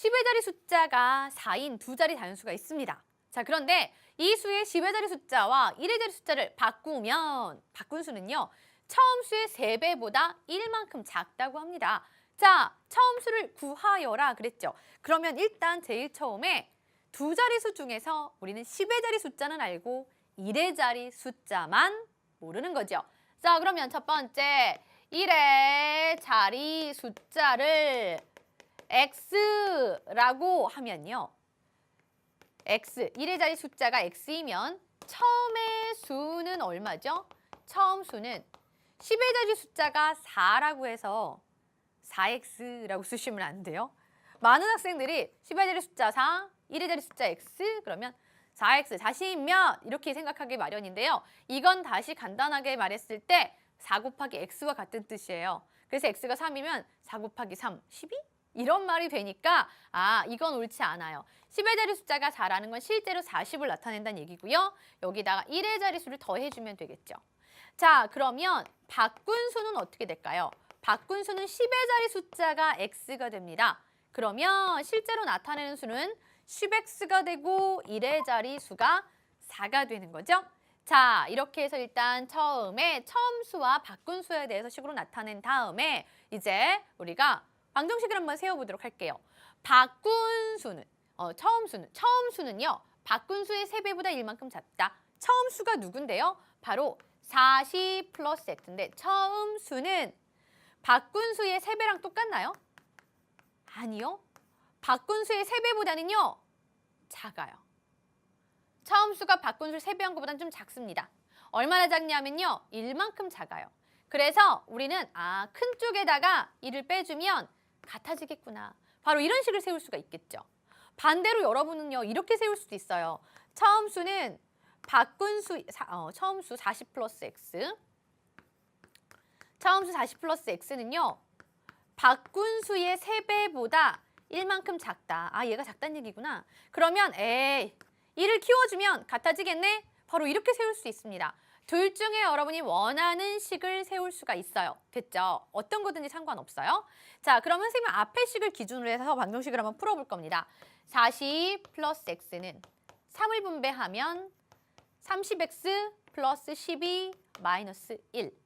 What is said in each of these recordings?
10의 자리 숫자가 4인 두 자리 단수가 있습니다. 자, 그런데 이 수의 10의 자리 숫자와 1의 자리 숫자를 바꾸면 바꾼 수는요. 처음 수의 3배보다 1만큼 작다고 합니다. 자, 처음 수를 구하여라 그랬죠. 그러면 일단 제일 처음에 두 자릿수 중에서 우리는 10의 자리 숫자는 알고 1의 자리 숫자만 모르는 거죠. 자, 그러면 첫 번째 1의 자리 숫자를 x라고 하면요. x, 1의 자리 숫자가 x이면 처음의 수는 얼마죠? 처음 수는 10의 자리 숫자가 4라고 해서 4x라고 쓰시면 안 돼요. 많은 학생들이 10의 자리 숫자 4, 1의 자리 숫자 x 그러면 4x, 40몇 이렇게 생각하기 마련인데요. 이건 다시 간단하게 말했을 때 4 곱하기 x와 같은 뜻이에요. 그래서 x가 3이면 4 곱하기 3, 12? 이런 말이 되니까 이건 옳지 않아요. 10의 자리 숫자가 4라는 건 실제로 40을 나타낸다는 얘기고요. 여기다가 1의 자리수를 더해주면 되겠죠. 자, 그러면 바꾼 수는 어떻게 될까요? 바꾼 수는 10의 자리 숫자가 x가 됩니다. 그러면 실제로 나타내는 수는 10x가 되고 1의 자리 수가 4가 되는 거죠. 자, 이렇게 해서 일단 처음에 처음 수와 바꾼 수에 대해서 식으로 나타낸 다음에 이제 우리가 방정식을 한번 세워보도록 할게요. 바꾼 수는, 처음 수는요. 바꾼 수의 3배보다 1만큼 작다. 처음 수가 누군데요? 바로 40 플러스 x인데 처음 수는 바꾼 수의 3배랑 똑같나요? 아니요. 바꾼 수의 3배보다는요. 작아요. 처음 수가 바꾼 수 3배 한 것보다는 좀 작습니다. 얼마나 작냐면요. 1만큼 작아요. 그래서 우리는 큰 쪽에다가 1을 빼주면 같아지겠구나. 바로 이런 식을 세울 수가 있겠죠. 반대로 여러분은요. 이렇게 세울 수도 있어요. 처음 수는 바꾼 수, 처음 수 40 플러스 x. 처음 수 40 플러스 x는요. 바꾼 수의 3배보다 1만큼 작다. 얘가 작다는 얘기구나. 그러면 1을 키워주면 같아지겠네? 바로 이렇게 세울 수 있습니다. 둘 중에 여러분이 원하는 식을 세울 수가 있어요. 됐죠? 어떤 거든지 상관없어요. 자, 그러면 선생님 앞에 식을 기준으로 해서 방정식을 한번 풀어볼 겁니다. 40 플러스 x는 3을 분배하면 30x 플러스 12 마이너스 1.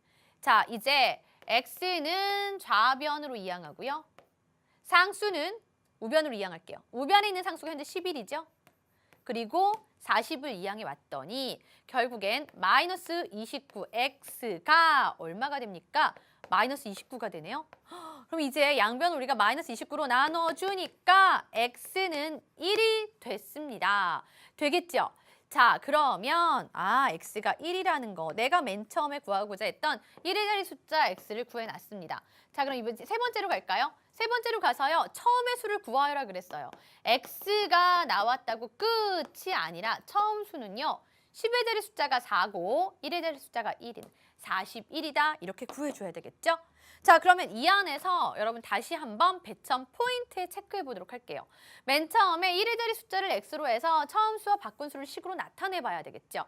자, 이제 x는 좌변으로 이항하고요. 상수는 우변으로 이항할게요. 우변에 있는 상수가 현재 11이죠. 그리고 40을 이항해 왔더니 결국엔 마이너스 29x가 얼마가 됩니까? 마이너스 29가 되네요. 그럼 이제 양변을 우리가 마이너스 29로 나눠주니까 x는 1이 됐습니다. 되겠죠? 자, 그러면 x가 1이라는 거 내가 맨 처음에 구하고자 했던 1의 자리 숫자 x를 구해놨습니다. 자, 그럼 이번 세 번째로 갈까요? 세 번째로 가서요. 처음의 수를 구하여라 그랬어요. x가 나왔다고 끝이 아니라 처음 수는요. 10의 자리 숫자가 4고 1의 자리 숫자가 1인 41이다. 이렇게 구해줘야 되겠죠? 자, 그러면 이 안에서 여러분 다시 한번 배점 포인트에 체크해 보도록 할게요. 맨 처음에 1의 자리 숫자를 x로 해서 처음 수와 바꾼 수를 식으로 나타내 봐야 되겠죠.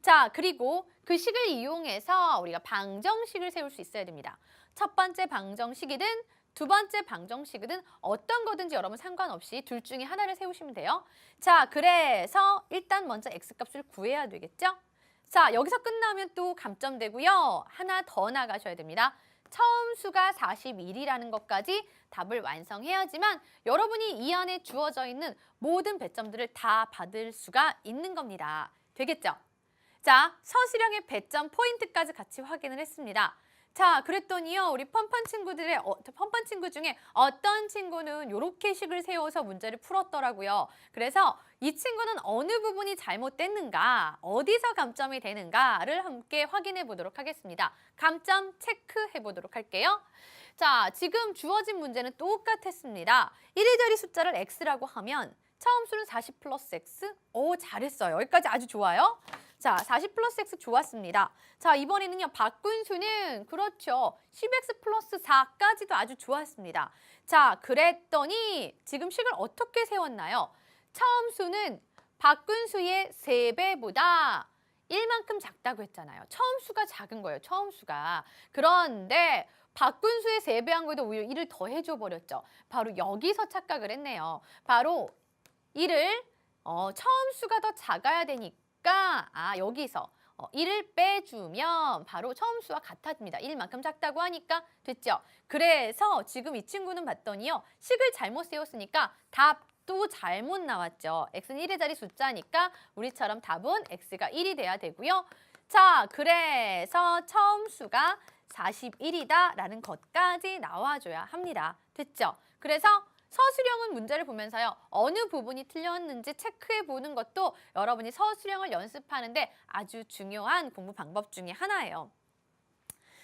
자, 그리고 그 식을 이용해서 우리가 방정식을 세울 수 있어야 됩니다. 첫 번째 방정식이든 두 번째 방정식이든 어떤 거든지 여러분 상관없이 둘 중에 하나를 세우시면 돼요. 자, 그래서 일단 먼저 x값을 구해야 되겠죠? 자, 여기서 끝나면 또 감점되고요. 하나 더 나가셔야 됩니다. 처음 수가 41이라는 것까지 답을 완성해야지만 여러분이 이 안에 주어져 있는 모든 배점들을 다 받을 수가 있는 겁니다. 되겠죠? 자, 서술형의 배점 포인트까지 같이 확인을 했습니다. 자, 그랬더니요. 우리 펀펀 친구 중에 어떤 친구는 이렇게 식을 세워서 문제를 풀었더라고요. 그래서 이 친구는 어느 부분이 잘못됐는가, 어디서 감점이 되는가를 함께 확인해 보도록 하겠습니다. 감점 체크해 보도록 할게요. 자, 지금 주어진 문제는 똑같았습니다. 1의 자리 숫자를 x라고 하면 처음 수는 40 플러스 x. 잘했어요. 여기까지 아주 좋아요. 자, 40 플러스 x 좋았습니다. 자, 이번에는요. 바꾼 수는 그렇죠. 10x 플러스 4까지도 아주 좋았습니다. 자, 그랬더니 지금 식을 어떻게 세웠나요? 처음 수는 바꾼 수의 3배보다 1만큼 작다고 했잖아요. 처음 수가 작은 거예요. 처음 수가. 그런데 박군수의 3배 한 거에도 오히려 1을 더해줘 버렸죠. 바로 여기서 착각을 했네요. 바로 1을 처음 수가 더 작아야 되니까 여기서 1을 빼주면 바로 처음 수와 같아집니다. 1만큼 작다고 하니까 됐죠. 그래서 지금 이 친구는 봤더니요. 식을 잘못 세웠으니까 답도 잘못 나왔죠. x는 1의 자리 숫자니까 우리처럼 답은 x가 1이 돼야 되고요. 자, 그래서 처음 수가 41이다 라는 것까지 나와줘야 합니다. 됐죠? 그래서 서술형은 문제를 보면서요. 어느 부분이 틀렸는지 체크해 보는 것도 여러분이 서술형을 연습하는데 아주 중요한 공부 방법 중에 하나예요.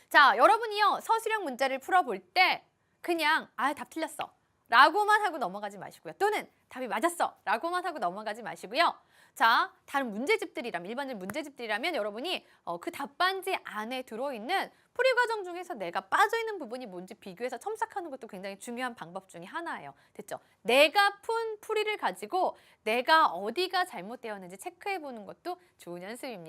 자, 여러분이요. 서술형 문제를 풀어볼 때 그냥 답 틀렸어 라고만 하고 넘어가지 마시고요. 또는 답이 맞았어 라고만 하고 넘어가지 마시고요. 자, 다른 문제집들이라면, 일반적인 문제집들이라면 여러분이 그 답반지 안에 들어있는 풀이 과정 중에서 내가 빠져있는 부분이 뭔지 비교해서 첨삭하는 것도 굉장히 중요한 방법 중에 하나예요. 됐죠? 내가 푼 풀이를 가지고 내가 어디가 잘못되었는지 체크해보는 것도 좋은 연습입니다.